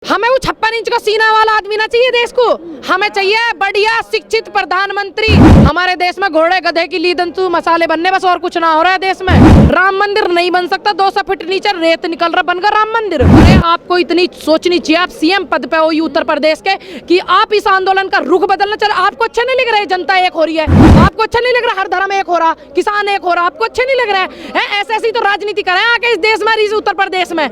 हमें वो 56 इंच का सीना वाला आदमी ना चाहिए देश को, हमें चाहिए बढ़िया शिक्षित प्रधानमंत्री। हमारे देश में घोड़े गधे की लीदंतु मसाले बनने, बस और कुछ ना हो रहा है देश में। राम मंदिर नहीं बन सकता, 200 फीट नीचे रेत निकल रहा, बनकर राम मंदिर। अरे आपको इतनी सोचनी चाहिए, आप सीएम पद पे हो उत्तर प्रदेश के, कि आप इस आंदोलन का रुख बदलना चल। आपको अच्छा नहीं लग रहा है जनता एक हो रही है, आपको अच्छा नहीं लग रहा हर धर्म एक हो रहा, किसान एक हो रहा, आपको अच्छा नहीं लग रहा है? ऐसे ऐसी तो राजनीति करें आके इस देश में, इस उत्तर प्रदेश में।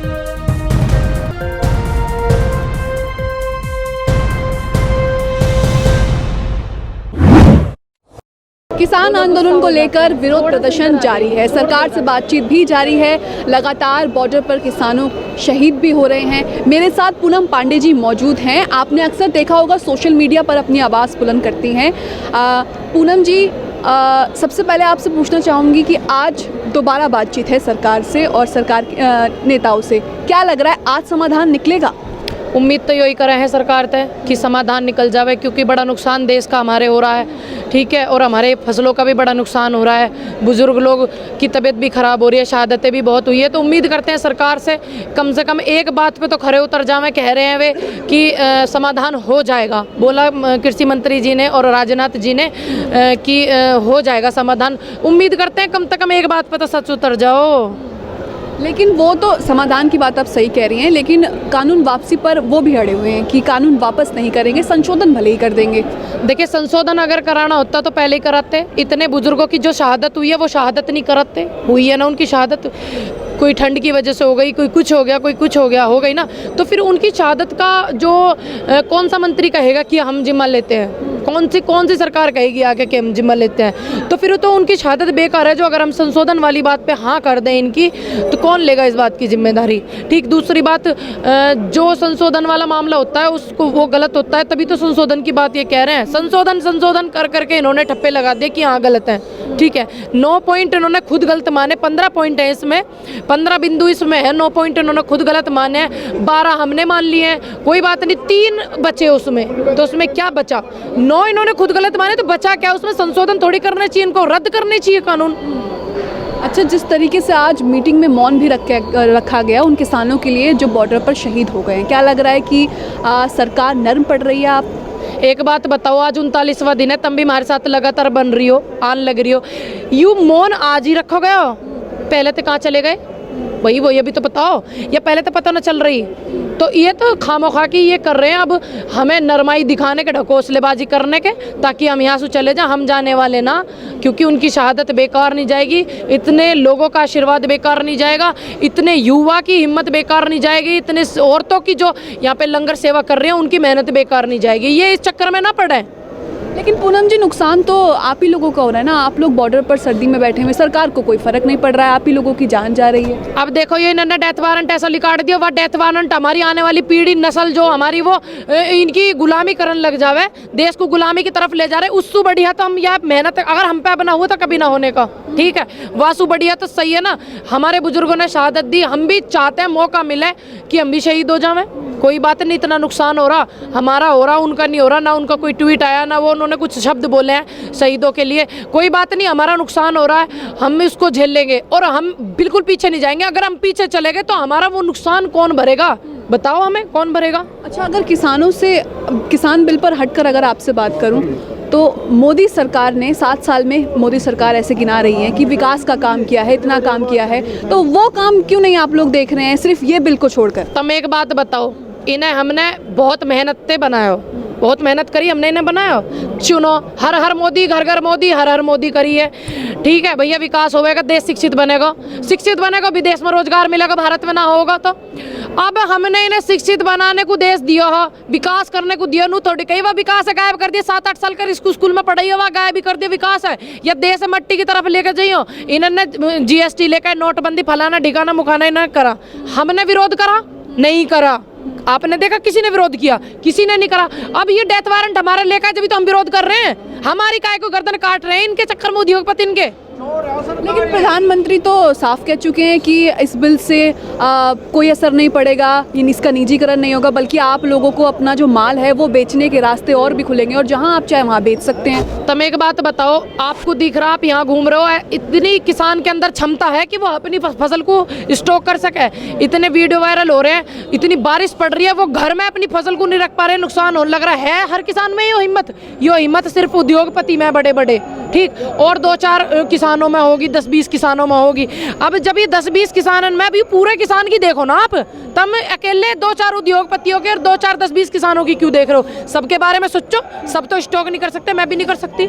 किसान आंदोलन को लेकर विरोध प्रदर्शन जारी है, सरकार से बातचीत भी जारी है। लगातार बॉर्डर पर किसानों शहीद भी हो रहे हैं। मेरे साथ पूनम पांडे जी मौजूद हैं। आपने अक्सर देखा होगा सोशल मीडिया पर अपनी आवाज़ बुलंद करती हैं। पूनम जी, सबसे पहले आपसे पूछना चाहूँगी कि आज दोबारा बातचीत है सरकार से और सरकार नेताओं से, क्या लग रहा है आज समाधान निकलेगा? उम्मीद तो यही कर रहे हैं सरकार से कि समाधान निकल जावे, क्योंकि बड़ा नुकसान देश का हमारे हो रहा है, ठीक है, और हमारे फसलों का भी बड़ा नुकसान हो रहा है। बुजुर्ग लोग की तबीयत भी खराब हो रही है, शहादतें भी बहुत हुई है। तो उम्मीद करते हैं सरकार से कम एक बात पे तो खरे उतर जावे। कह रहे हैं वे कि समाधान हो जाएगा, बोला कृषि मंत्री जी ने और राजनाथ जी ने कि हो जाएगा समाधान। उम्मीद करते हैं कम से कम एक बात पे तो सच उतर जाओ। लेकिन वो तो समाधान की बात आप सही कह रही हैं, लेकिन कानून वापसी पर वो भी अड़े हुए हैं कि कानून वापस नहीं करेंगे, संशोधन भले ही कर देंगे। देखिए, संशोधन अगर कराना होता तो पहले ही कराते। इतने बुजुर्गों की जो शहादत हुई है वो शहादत नहीं कराते, हुई है ना उनकी शहादत, कोई ठंड की वजह से हो गई, कोई कुछ हो गया, कोई कुछ हो गया, हो गई ना, तो फिर उनकी शहादत का जो कौन सा मंत्री कहेगा कि हम जिम्मा लेते हैं? कौन सी सरकार कहेगी आके कि हम जिम्मा लेते हैं? तो फिर तो उनकी शहादत बेकार है। जो अगर हम संशोधन वाली बात पे हाँ कर दें इनकी, तो कौन लेगा इस बात की जिम्मेदारी? ठीक, दूसरी बात, जो संशोधन वाला मामला होता है उसको वो गलत होता है, तभी तो संशोधन की बात ये कह रहे हैं। संशोधन कर करके इन्होंने ठप्पे लगा दिए कि हाँ गलत है, ठीक है। 9 पॉइंट इन्होंने खुद गलत माने, 15 पॉइंट है इसमें, 15 बिंदु इसमें है, 9 पॉइंट इन्होंने खुद गलत माने हैं, 12 हमने मान लिए हैं, कोई बात नहीं, 3 बचे उसमें, तो उसमें क्या बचा? 9 इन्होंने खुद गलत माने तो बचा क्या? उसमें संशोधन थोड़ी करना चाहिए, इनको रद्द करने चाहिए कानून। अच्छा, जिस तरीके से आज मीटिंग में मौन भी रखा गया उन किसानों के लिए जो बॉर्डर पर शहीद हो गए हैं, क्या लग रहा है कि सरकार नर्म पड़ रही है? आप एक बात बताओ, आज 39वां दिन है, तुम भी हमारे साथ लगातार बन रही हो, आन लग रही हो, यू मौन आज ही रखोगे? पहले तो कहाँ चले गए वही वो, ये भी तो बताओ, या पहले तो पता न चल रही? तो ये तो खामोखा की ये कर रहे हैं अब हमें नरमाई दिखाने के, ढकोसलेबाजी करने के, ताकि हम यहाँ से चले जाएं। हम जाने वाले ना, क्योंकि उनकी शहादत बेकार नहीं जाएगी, इतने लोगों का आशीर्वाद बेकार नहीं जाएगा, इतने युवा की हिम्मत बेकार नहीं जाएगी, इतने औरतों की जो यहाँ पे लंगर सेवा कर रही हैं उनकी मेहनत बेकार नहीं जाएगी। ये इस चक्कर में ना पड़े। लेकिन पूनम जी, नुकसान तो आप ही लोगों का हो रहा है ना। आप लोग बॉर्डर पर सर्दी में बैठे हुए, सरकार को कोई फर्क नहीं पड़ रहा है, आप ही लोगों की जान जा रही है। अब देखो, ये इन्होंने डेथ वारंट ऐसा लिखा दिया, वह डेथ वारंट हमारी आने वाली पीढ़ी नस्ल जो हमारी वो इनकी गुलामी करने लग जावे, देश को गुलामी की तरफ ले जा रहे। उससे बढ़िया तो हम यह मेहनत अगर हम पे बना हुआ था कभी ना होने का, ठीक है, वासु बढ़िया तो सही है ना। हमारे बुजुर्गों ने शहादत दी, हम भी चाहते हैं मौका मिले कि हम भी शहीद हो जावें। कोई बात नहीं, इतना नुकसान हो रहा, हमारा हो रहा, उनका नहीं हो रहा, ना उनका कोई ट्वीट आया, ना वो उन्होंने कुछ शब्द बोले हैं शहीदों के लिए। कोई बात नहीं, हमारा नुकसान हो रहा है, हम इसको झेल लेंगे और हम बिल्कुल पीछे नहीं जाएंगे। अगर हम पीछे चले गए तो हमारा वो नुकसान कौन भरेगा? बताओ हमें, कौन भरेगा? अच्छा, अगर किसानों से, किसान बिल पर हटकर अगर आपसे बात करूं, तो मोदी सरकार ने 7 साल में मोदी सरकार ऐसे गिना रही है कि विकास का काम किया है, इतना काम किया है, तो वो काम क्यों नहीं आप लोग देख रहे हैं सिर्फ ये बिल को छोड़कर? तुम एक बात बताओ, इन्हें हमने बहुत मेहनत से बनाया, बहुत मेहनत करी हमने, इन्हें बनाया, चुनो, हर हर मोदी, घर घर मोदी, हर हर मोदी करी है, ठीक है भैया। विकास होगा, देश शिक्षित बनेगा, विदेश में रोजगार मिलेगा, भारत में ना होगा तो। अब हमने इन्हें शिक्षित बनाने को देश दिया है, विकास करने को दिया, नू थोड़ी कई बार विकास है गायब कर दिया। 7-8 साल कर स्कूल में पढ़ाई हुआ गायब भी कर दिया विकास है, या देश मट्टी की तरफ लेकर जाइयो। इन्होंने GST लेकर, नोटबंदी, फलाना ढिकाना मुखाना इन्होंने करा, हमने विरोध करा? नहीं करा। आपने देखा किसी ने विरोध किया? किसी ने नहीं करा। अब ये डेथ वारंट हमारे लेकर जब तो हम विरोध कर रहे हैं, हमारी काय को गर्दन काट रहे हैं इनके चक्कर में, उद्योगपति इनके। लेकिन प्रधानमंत्री तो साफ कह चुके हैं कि इस बिल से कोई असर नहीं पड़ेगा, इसका निजीकरण नहीं होगा, बल्कि आप लोगों को अपना जो माल है वो बेचने के रास्ते और भी खुलेंगे और जहां आप चाहे वहां बेच सकते हैं। तुम एक बात बताओ, आपको दिख रहा, आप यहाँ घूम रहे हो, इतनी किसान के अंदर क्षमता है कि वो अपनी फसल को स्टॉक कर सके? इतने वीडियो वायरल हो रहे हैं, इतनी बारिश पड़ रही है, वो घर में अपनी फसल को नहीं रख पा रहे, नुकसान होने लग रहा है। हर किसान में ये हिम्मत सिर्फ उद्योगपति में बड़े बड़े, ठीक, और 2-4 किसानों में होगी, 10-20 किसानों में होगी। अब जब ये 10-20 किसानों में भी पूरे किसान की देखो ना आप, तब अकेले 2-4 उद्योगपतियों के और 2-4 10-20 किसानों की क्यों देख रहे हो? सबके बारे में सोचो। सब तो स्टॉक नहीं कर सकते, मैं भी नहीं कर सकती,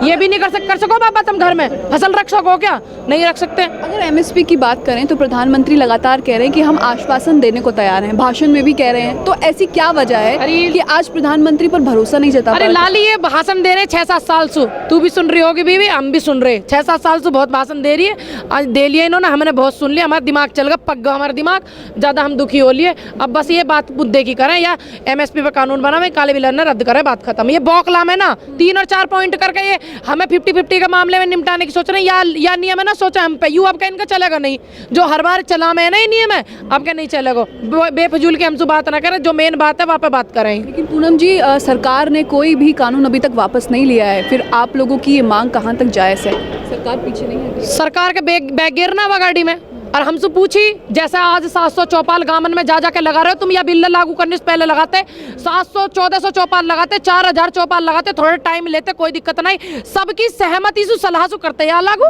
ये भी नहीं कर सको बाबा। तुम घर में फसल रख सको क्या? नहीं रख सकते। अगर एमएसपी की बात करें तो प्रधानमंत्री लगातार कह रहे हैं कि हम आश्वासन देने को तैयार हैं, भाषण में भी कह रहे हैं, तो ऐसी क्या वजह है कि आज प्रधानमंत्री पर भरोसा नहीं जता? अरे लाली, ये भाषण दे रहे 6-7 साल से, तू भी सुन रही होगी बीवी, हम भी सुन रहे, 6-7 साल से बहुत भाषण दे रही है। आज दे लिया इन्होंने, हमने बहुत सुन लिया, हमारा दिमाग चल गया, पक गया हमारा दिमाग, ज़्यादा हम दुखी हो लिए। अब बस ये बात मुद्दे की करें या एमएसपी पे कानून बना, काले बिल ने रद्द करें, बात खत्म। ये बौखलाम है ना, 3 और 4 पॉइंट करके ये हमें 50-50 के मामले में निपटाने की सोच रहे हैं, या नियम है ना सोचा हम पे, यू अब क्या इनका चलेगा नहीं, जो हर बार चला में है ना ये नियम है, अब क्या नहीं चलेगा। बेफजूल की हमसे बात ना करें, जो मेन बात है वहाँ पे बात करें। लेकिन पूनम जी, सरकार ने कोई भी कानून अभी तक वापस नहीं लिया है, फिर आप लोगों की ये मांग कहाँ तक जायज़ है? सरकार पीछे नहीं है? सरकार के बैग गिरना हुआ गाड़ी में, और हमसे पूछी, जैसे आज 700 चौपाल गामन में जा के लगा रहे हो तुम, या बिल लागू करने से पहले लगाते 700-1400 चौपाल लगाते, 4000 चौपाल लगाते, थोड़ा टाइम लेते, कोई दिक्कत नहीं, सबकी सहमति से सलाह से करते या लागू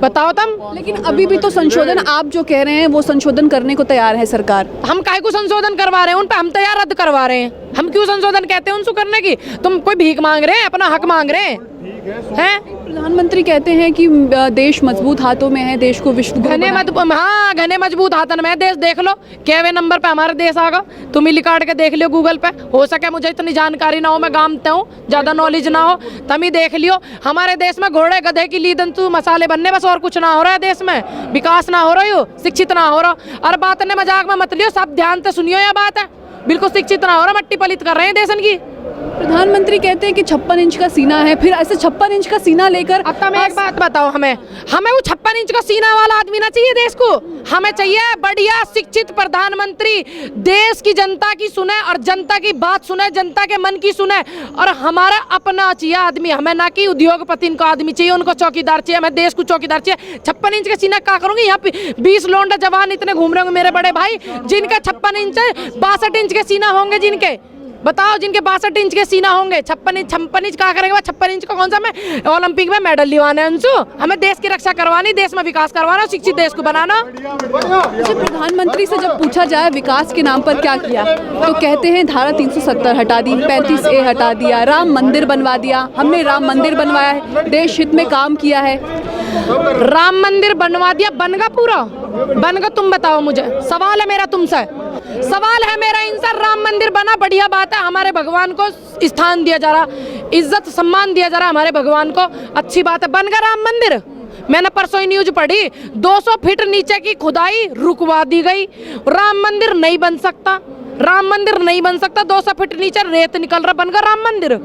बताओ तुम। लेकिन अभी भी तो संशोधन आप जो कह रहे हैं वो संशोधन करने को तैयार है सरकार। हम काहे को संशोधन करवा रहे हैं उन पे? हम तो यार रद्द करवा रहे हैं। हम क्यों संशोधन कहते हैं उनसे करने की? तुम कोई भीख मांग रहे हैं, अपना हक मांग रहे हैं? प्रधानमंत्री कहते हैं कि देश मजबूत हाथों में है, देश को विश्व घने मजबूत हाथों में देश। देख लो केवे नंबर पे हमारा देश आगा, तुम ही लिकाट के देख लियो गूगल पे। हो सके मुझे इतनी जानकारी ना हो, मैं गामते हूँ, ज्यादा नॉलेज ना हो, तुम ही देख लियो। हमारे देश में घोड़े गधे की लीदन तू मसाले बनने, बस और कुछ ना हो रहा है देश में, विकास ना हो रही हो, शिक्षित ना हो रहा। और बात ने मजाक में मत लियो, सब ध्यान से सुनियो, यह बात है, बिल्कुल शिक्षित ना हो रहा, मट्टी पलित कर रहे हैं देशन की। प्रधानमंत्री कहते हैं कि 56 इंच का सीना है, फिर ऐसे 56 इंच का सीना लेकर अब तुम एक बात बताओ, हमें वो 56 इंच का सीना वाला आदमी ना चाहिए देश को, हमें चाहिए बढ़िया शिक्षित प्रधानमंत्री, देश की जनता की सुने और जनता की बात सुने, जनता के मन की सुने, और हमारा अपना चाहिए आदमी, हमें ना कि उद्योगपति को आदमी चाहिए, उनको चौकीदार चाहिए, हमें देश को चौकीदार चाहिए। 56 इंच का सीना क्या करूंगी? यहाँ पे 20 लोंडा जवान इतने घूम रहे होंगे मेरे बड़े भाई, जिनका 56 इंच 62 इंच के सीना होंगे, जिनके बताओ, जिनके 62 इंच के सीना होंगे, 56 इंच क्या करेंगे? 56 इंच का कौन सा? मैं ओलंपिक में मेडल दिलवाना है उनसे, हमें देश की रक्षा करवानी, देश में विकास करवाना, शिक्षित देश को बनाना। प्रधानमंत्री से जब पूछा जाए विकास के नाम पर क्या किया, तो कहते हैं धारा 370 हटा दी, 35A हटा दिया, राम मंदिर बनवा दिया, हमने राम मंदिर बनवाया है, देश हित में काम किया है। राम मंदिर बनवा दिया, बनगा पूरा बनगा? तुम बताओ मुझे, सवाल है मेरा तुमसे, सवाल है मेरा इनसे। राम मंदिर बना, बढ़िया बात है, हमारे भगवान को स्थान दिया जा रहा, इज्जत सम्मान दिया जा रहा हमारे भगवान को, अच्छी बात है, बन गया राम मंदिर। मैंने परसों ही न्यूज पढ़ी, 200 फीट नीचे की खुदाई रुकवा दी गई, राम मंदिर नहीं बन सकता, राम मंदिर नहीं बन सकता, 200 फीट नीचे रेत निकल रहा, बन गया राम मंदिर।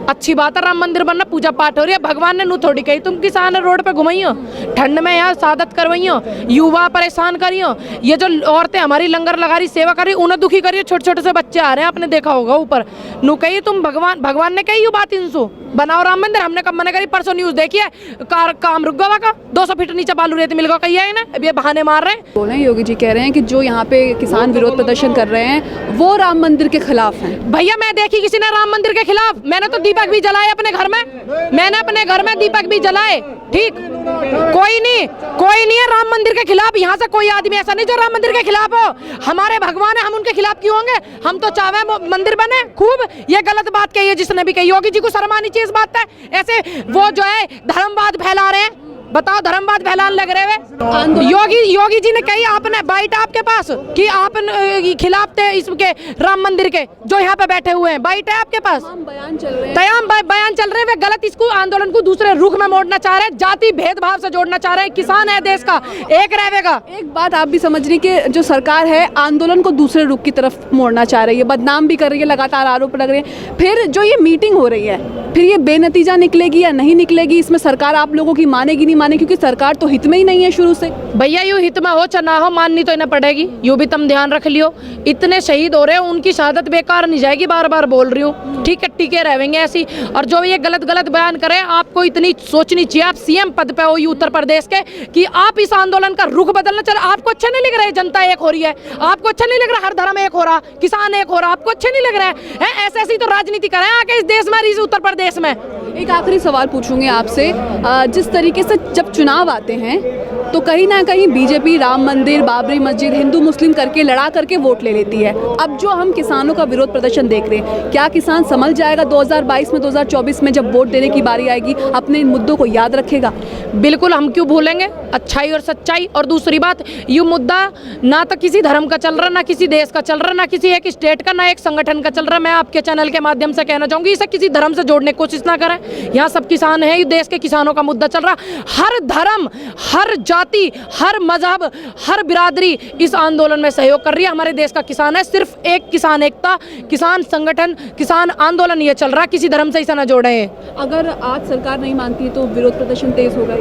अच्छी बात है, राम मंदिर बनना, पूजा पाठ हो रही है, भगवान ने नू थोड़ी कही तुम किसान रोड पे घुमाइयो, ठंड में यहाँ सादत करवाइयो, युवा परेशान करियो, ये जो औरतें हमारी लंगर लगा रही, सेवा कर रही, उन्हें दुखी करियो, छोटे छोटे से बच्चे आ रहे हैं, आपने देखा होगा ऊपर, नू कही तुम भगवान ने कही बात इनसो बनाओ राम मंदिर, हमने कब मना करी? परसों न्यूज देखी है, काम रुक गवा का, 200 फीट नीचे बालू रेत मिल गया, कही है ना, अब ये बहाने मार रहे हैं। बोले योगी जी कह रहे हैं कि जो यहाँ पे किसान विरोध प्रदर्शन कर रहे हैं वो राम मंदिर के खिलाफ हैं। भैया मैं देखी किसी ने राम मंदिर के खिलाफ? मैंने तो दीपक भी जलाए अपने घर में, मैंने अपने घर में दीपक भी जलाए, ठीक, कोई नहीं है राम मंदिर के खिलाफ, यहाँ से कोई आदमी ऐसा नहीं जो राम मंदिर के खिलाफ हो, हमारे भगवान है, हम उनके खिलाफ क्यों होंगे? हम तो चाहे मंदिर बने खूब, ये गलत बात कही है जिसने भी कही, योगी जी को शर्म आनी चाहिए इस बात है, ऐसे वो जो है धर्मवाद फैला रहे हैं, बताओ धर्मवाद फैलाने लग रहे हुए। योगी जी ने कही आपने बाइट आपके पास कि आप खिलाफ थे इसके राम मंदिर के, जो यहाँ पे बैठे हुए हैं, बाइट है आपके पास? बयान चल रहे हैं, तमाम बयान चल रहे हैं, गलत इसको आंदोलन को दूसरे रुख में मोड़ना चाह रहे हैं, जाति भेदभाव से जोड़ना चाह रहे हैं। किसान है देश का, एक रहेगा। एक बात आप भी समझ रही कि जो सरकार है आंदोलन को दूसरे रुख की तरफ मोड़ना चाह रही है, बदनाम भी कर रही है, लगातार आरोप लग रहे हैं। फिर जो ये मीटिंग हो रही है, फिर ये बेनतीजा निकलेगी या नहीं निकलेगी, इसमें सरकार आप लोगों की मानेगी नहीं मानेगी? क्योंकि सरकार तो हित में ही नहीं है शुरू से। भैया यूँ हित में हो चाहे ना हो, माननी तो इन्हें पड़ेगी। यूँ भी तुम ध्यान रख लियो, इतने शहीद हो रहे हो, उनकी शहादत बेकार नहीं जाएगी। बार बार बोल रही हूँ, ठीक है, टिके रहेंगे ऐसी। और जो ये गलत बयान करे, आपको इतनी सोचनी चाहिए, आप सीएम पद पे हो उत्तर प्रदेश के, कि आप इस आंदोलन का रुख बदलना चाह रहे। आपको अच्छा नहीं लग रहा है जनता एक हो रही है? आपको अच्छा नहीं लग रहा हर धर्म एक हो रहा, किसान एक हो रहा? आपको अच्छा नहीं लग रहा है? ऐसी तो राजनीति करें आके इस देश में, इस उत्तर प्रदेश में। एक आखिरी सवाल पूछूंगी आपसे, जिस तरीके से जब चुनाव आते हैं तो कहीं ना कहीं बीजेपी राम मंदिर, बाबरी मस्जिद, हिंदू मुस्लिम करके लड़ा करके वोट ले लेती है। अब जो हम किसानों का विरोध प्रदर्शन देख रहे हैं, क्या किसान संभल जाएगा 2022 में, 2024 में जब वोट देने की बारी आएगी, अपने इन मुद्दों को याद रखेगा? बिल्कुल, हम क्यों भूलेंगे अच्छाई और सच्चाई। और दूसरी बात, ये मुद्दा ना तो किसी धर्म का चल रहा, ना किसी देश का चल रहा, ना किसी एक स्टेट का, ना एक संगठन का चल रहा। मैं आपके चैनल के माध्यम से कहना चाहूँगी, इसे किसी धर्म से जोड़ने की कोशिश ना करें। यहाँ सब किसान हैं, देश के किसानों का मुद्दा चल रहा। हर धर्म, हर जाति, हर मजहब, हर बिरादरी इस आंदोलन में सहयोग कर रही है। हमारे देश का किसान है, सिर्फ एक किसान एकता, किसान संगठन, किसान आंदोलन ये चल रहा, किसी धर्म से इसे ना जोड़े। अगर आज सरकार नहीं मानती तो विरोध प्रदर्शन तेज होगा?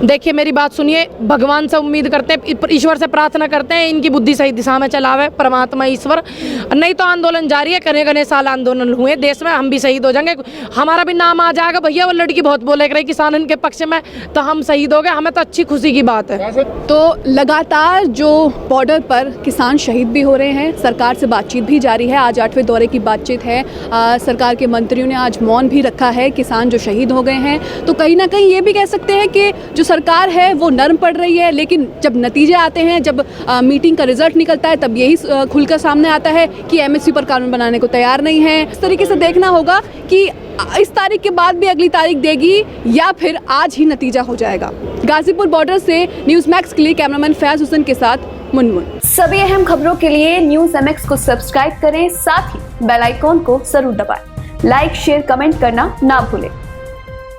देखिए मेरी बात सुनिए, भगवान से उम्मीद करते हैं, ईश्वर से प्रार्थना करते हैं इनकी बुद्धि सही दिशा में चलावे परमात्मा ईश्वर, नहीं तो आंदोलन जारी है। घने साल आंदोलन हुए देश में, हम भी शहीद हो जाएंगे, हमारा भी नाम आ जाएगा। भैया वो लड़की बहुत बोले रही किसान के पक्ष में, तो हम शहीद हो गए, हमें तो अच्छी खुशी की बात है। तो लगातार जो बॉर्डर पर किसान शहीद भी हो रहे हैं, सरकार से बातचीत भी जारी है। आज 8वें दौरे की बातचीत है, सरकार के मंत्रियों ने आज मौन भी रखा है, किसान जो शहीद हो गए हैं। तो कहीं ना कहीं ये भी कह सकते हैं कि जो सरकार है वो नर्म पड़ रही है, लेकिन जब नतीजे आते हैं, जब मीटिंग का रिजल्ट निकलता है, तब यही खुलकर सामने आता है कि एमएसपी पर कानून बनाने को तैयार नहीं है। इस तरीके से देखना होगा कि इस तारीख के बाद भी अगली तारीख देगी या फिर आज ही नतीजा हो जाएगा। गाजीपुर बॉर्डर से न्यूज़ मैक्स के लिए कैमरामैन फैज हुसैन के साथ मुनमुन। सभी अहम खबरों के लिए न्यूज़ MX को सब्सक्राइब करें, साथ ही बेल आइकॉन को जरूर दबाएं। लाइक, शेयर, कमेंट करना ना भूलें।